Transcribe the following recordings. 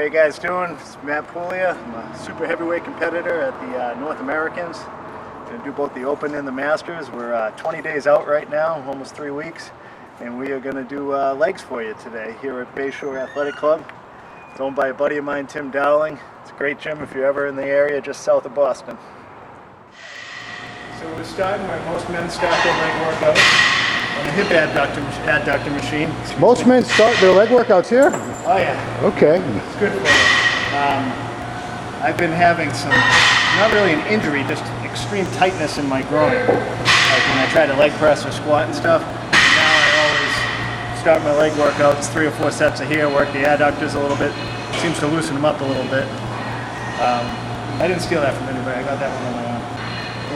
you guys doing? It's Matt Puglia. I'm a super heavyweight competitor at the North Americans. Going to do both the Open and the Masters. We're 20 days out right now, almost 3 weeks, and we are going to do legs for you today here at Bayshore Athletic Club. It's owned by a buddy of mine, Tim Dowling. It's a great gym if you're ever in the area, just south of Boston. So we're starting where most men start their leg workout, on a hip adductor machine. Most men start their leg workouts here? Oh yeah. Okay. It's good for you. I've been having some, not really an injury, just extreme tightness in my groin. Like when I try to leg press or squat and stuff. Now I always start my leg workouts, 3 or 4 sets of here, work the adductors a little bit. Seems to loosen them up a little bit. I didn't steal that from anybody, I got that one on my own.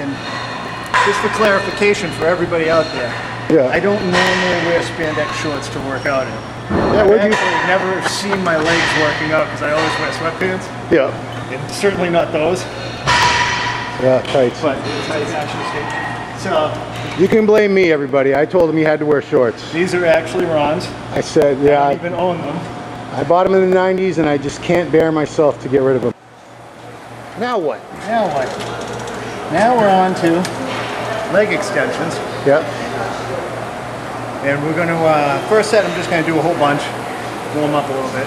And just for clarification for everybody out there, yeah. I don't normally wear spandex shorts to work out in. Yeah, I've actually never seen my legs working out because I always wear sweatpants. Yeah. And certainly not those. Yeah, tights. But tights actually. So you can blame me, everybody. I told him he had to wear shorts. These are actually Ron's. I said, yeah. I don't even own them. I bought them in the 90s and I just can't bear myself to get rid of them. Now what? Now what? Now we're on to leg extensions. Yep. And we're going to, first set I'm just going to do a whole bunch, warm up a little bit.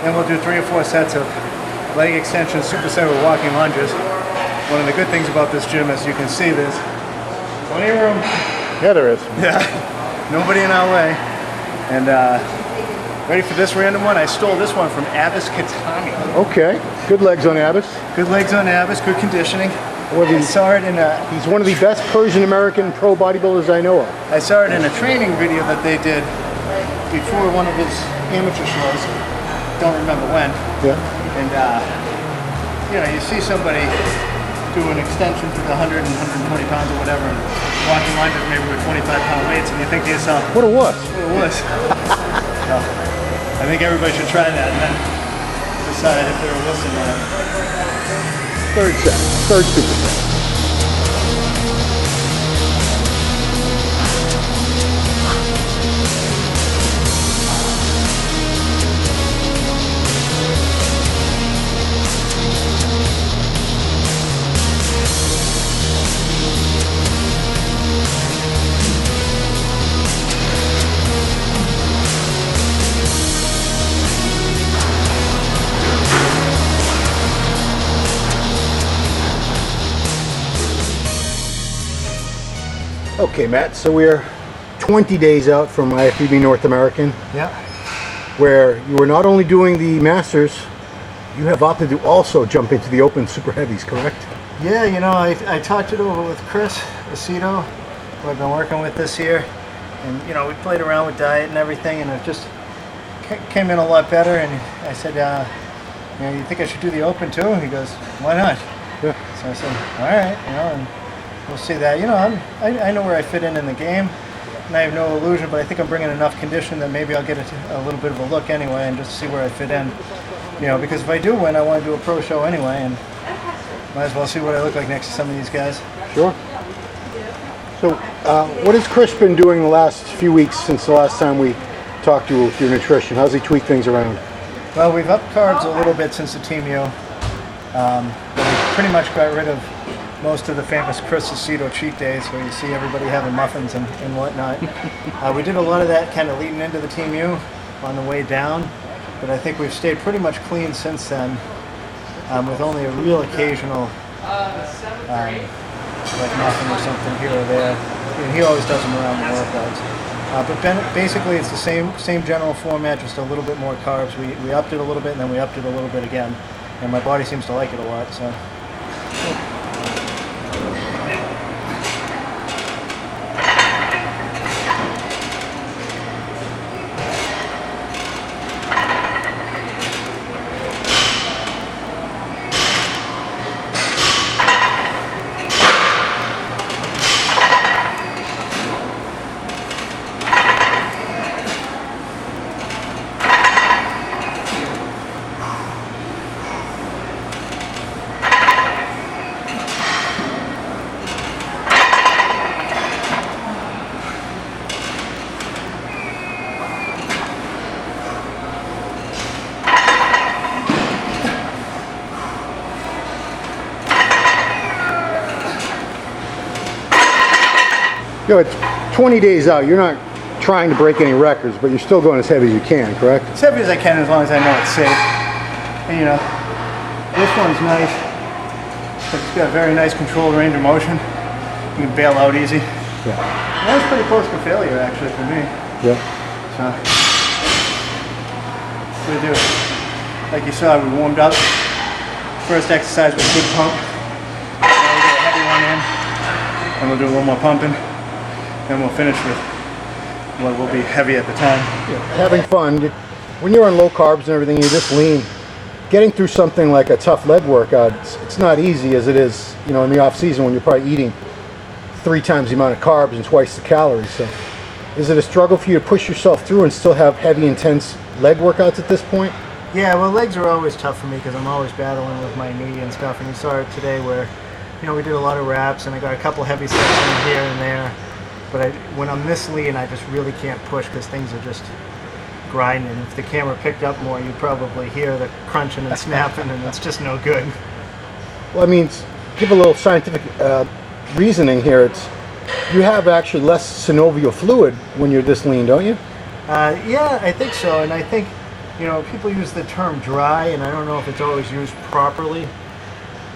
Then we'll do 3 or 4 sets of leg extensions, superset with walking lunges. One of the good things about this gym, as you can see, there's plenty of room. Yeah, there is. Yeah, nobody in our way. And ready for this random one? I stole this one from Abbas Katani. Okay, good legs on Abbas. Good legs on Abbas, good conditioning. I saw it in a... He's one of the best Persian-American pro bodybuilders I know of. I saw it in a training video that they did before one of his amateur shows. Don't remember when. Yeah. And, you know, you see somebody do an extension with 100 and 120 pounds or whatever, and walking lunges maybe with 25-pound weights, and you think to yourself, what a wuss. What a wuss. So, I think everybody should try that and then decide if they're a wuss or not. Third superset. Okay, Matt, so we're 20 days out from IFBB North American. Yeah. Where you are not only doing the Masters, you have opted to also jump into the Open Super Heavies, correct? Yeah, you know, I talked it over with Chris Aceto, who I've been working with this year. And, you know, we played around with diet and everything, and it just came in a lot better. And I said, you know, you think I should do the Open too? And he goes, why not? Yeah. So I said, all right, you know, and we'll see that. You know, I know where I fit in the game, and I have no illusion, but I think I'm bringing enough condition that maybe I'll get a little bit of a look anyway and just see where I fit in. You know, because if I do win, I want to do a pro show anyway, and might as well see what I look like next to some of these guys. Sure. So, what has Chris been doing the last few weeks since the last time we talked to you with your nutrition? How's he tweak things around? Well, we've upped carbs a little bit since the Team U. But we pretty much got rid of most of the famous Chris Aceto cheat days where you see everybody having muffins and whatnot. We did a lot of that kind of leading into the Team U on the way down, but I think we've stayed pretty much clean since then, with only a real occasional like muffin or something here or there. And he always does them around the workouts. But basically it's the same general format, just a little bit more carbs. We upped it a little bit and then we upped it a little bit again. And my body seems to like it a lot, so. You know, it's 20 days out. You're not trying to break any records, but you're still going as heavy as you can, correct? As heavy as I can, as long as I know it's safe. And you know, this one's nice. It's got a very nice controlled range of motion. You can bail out easy. Yeah. That was pretty close to failure, actually, for me. Yeah. So, what do we do? Like you saw, we warmed up. First exercise was a good pump. Now we'll get a heavy one in, and we'll do a little more pumping. Then we'll finish with what will be heavy at the time. Yeah. Having fun. When you're on low carbs and everything, you're just lean. Getting through something like a tough leg workout, it's not easy as it is, you know, in the off season when you're probably eating 3 times the amount of carbs and twice the calories. So, is it a struggle for you to push yourself through and still have heavy, intense leg workouts at this point? Yeah, well, legs are always tough for me because I'm always battling with my knee and stuff. And you saw it today where, you know, we did a lot of reps and I got a couple heavy sets in here and there. But when I'm this lean, I just really can't push because things are just grinding. If the camera picked up more, you'd probably hear the crunching and snapping, and it's just no good. Well, I mean, give a little scientific reasoning here. It's you have actually less synovial fluid when you're this lean, don't you? Yeah, I think so. And I think, you know, people use the term dry, and I don't know if it's always used properly.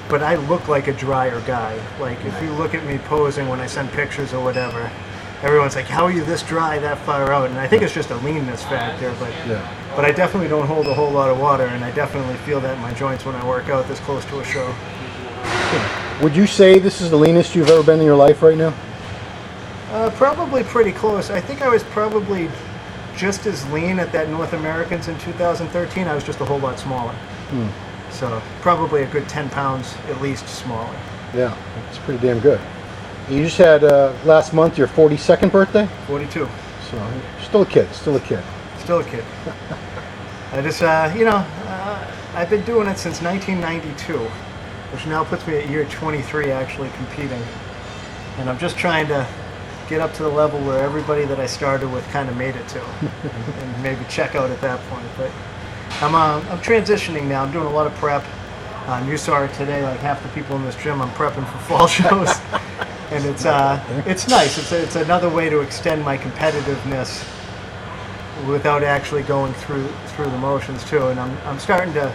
But I look like a drier guy. Like, if you look at me posing when I send pictures or whatever, everyone's like, how are you this dry that far out? And I think it's just a leanness factor, but I definitely don't hold a whole lot of water, and I definitely feel that in my joints when I work out this close to a show. Would you say this is the leanest you've ever been in your life right now? Probably pretty close. I think I was probably just as lean at that North Americans in 2013. I was just a whole lot smaller. So probably a good 10 pounds at least smaller. Yeah, it's pretty damn good. You just had last month your 42nd birthday? 42. So you're still a kid, still a kid. Still a kid. I just, you know, I've been doing it since 1992, which now puts me at year 23 actually competing. And I'm just trying to get up to the level where everybody that I started with kind of made it to, and maybe check out at that point. But I'm transitioning now. I'm doing a lot of prep. You saw it today. Like half the people in this gym, I'm prepping for fall shows, and it's nice. It's another way to extend my competitiveness without actually going through the motions too. And I'm starting to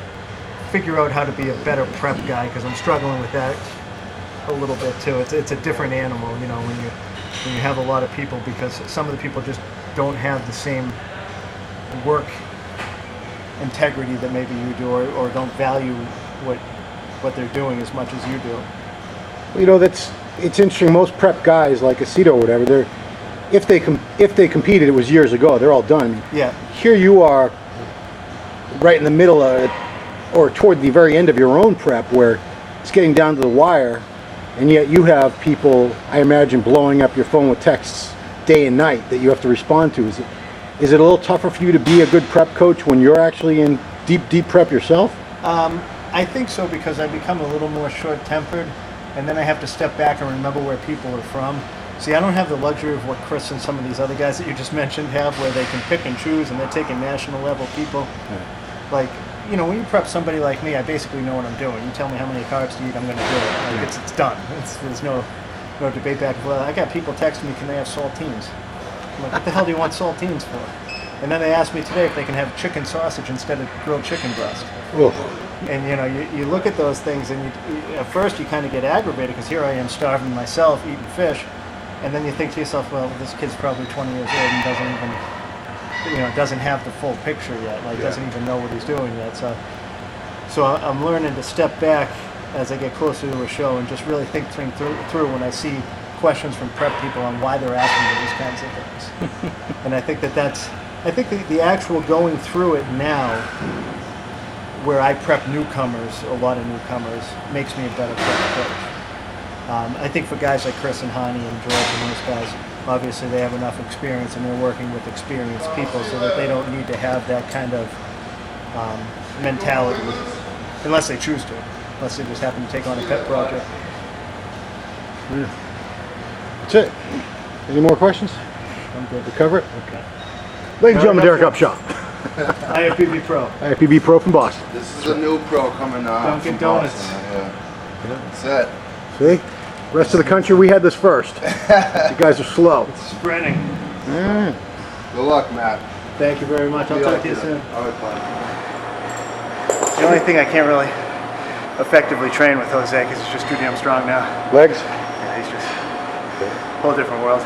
figure out how to be a better prep guy because I'm struggling with that a little bit too. It's a different animal, you know, when you have a lot of people, because some of the people just don't have the same work integrity that maybe you do, or don't value what they're doing as much as you do. Well, you know, it's interesting. Most prep guys like Aceto or whatever, if they competed, it was years ago. They're all done. Yeah. Here you are, right in the middle of it, or toward the very end of your own prep, where it's getting down to the wire, and yet you have people, I imagine, blowing up your phone with texts day and night that you have to respond to. Is it a little tougher for you to be a good prep coach when you're actually in deep prep yourself? I think so, because I become a little more short-tempered, and then I have to step back and remember where people are from. See, I don't have the luxury of what Chris and some of these other guys that you just mentioned have, where they can pick and choose, and they're taking national level people. Yeah. Like, you know, when you prep somebody like me, I basically know what I'm doing. You tell me how many carbs to eat, I'm going to do it. Like, it's done. There's no debate back and forth. I got people texting me, can they have saltines? I'm like, what the hell do you want saltines for? And then they asked me today if they can have chicken sausage instead of grilled chicken breast. Oof. And you know, you look at those things, and at first you kind of get aggravated because here I am starving myself, eating fish, and then you think to yourself, well, this kid's probably 20 years old and doesn't have the full picture yet, like doesn't even know what he's doing yet. So I'm learning to step back as I get closer to a show and just really think through when I see questions from prep people on why they're asking me these kinds of things. And I think the actual going through it now, where I prep newcomers, a lot of newcomers, makes me a better prep coach. I think for guys like Chris and Hani and George and those guys, obviously they have enough experience and they're working with experienced people so that they don't need to have that kind of mentality, unless they choose to, unless they just happen to take on a pet project. Yeah. That's it. Any more questions? I'm good. We cover it? Okay. Ladies and gentlemen, Derek Upshaw. IFBB Pro. IFBB Pro from Boston. This is a new pro coming on. Dunkin' Donuts. Yeah. That's it. See? Rest of the country, we had this first. You guys are slow. Spreading. Good luck, Matt. Thank you very much. I'll talk to you soon. All right, fine. The only thing I can't really effectively train with Jose because he's just too damn strong now. Legs? Yeah, he's just a whole different world.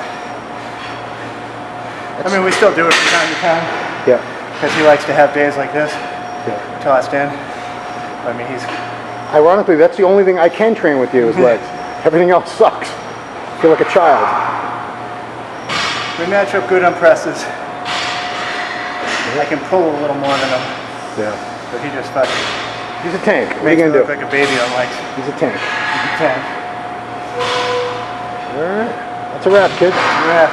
I mean, we still do it from time to time Yeah. because he likes to have days like this, Yeah. tossed in. I mean, he's Ironically, that's the only thing I can train with you is legs. Everything else sucks. I feel like a child. we match up good on presses. I can pull a little more than him, Yeah. but he just fucking He's a tank. What are you makes me gonna look do? like a baby on legs. He's a tank. He's a tank. All right. That's a wrap, kids. Yeah.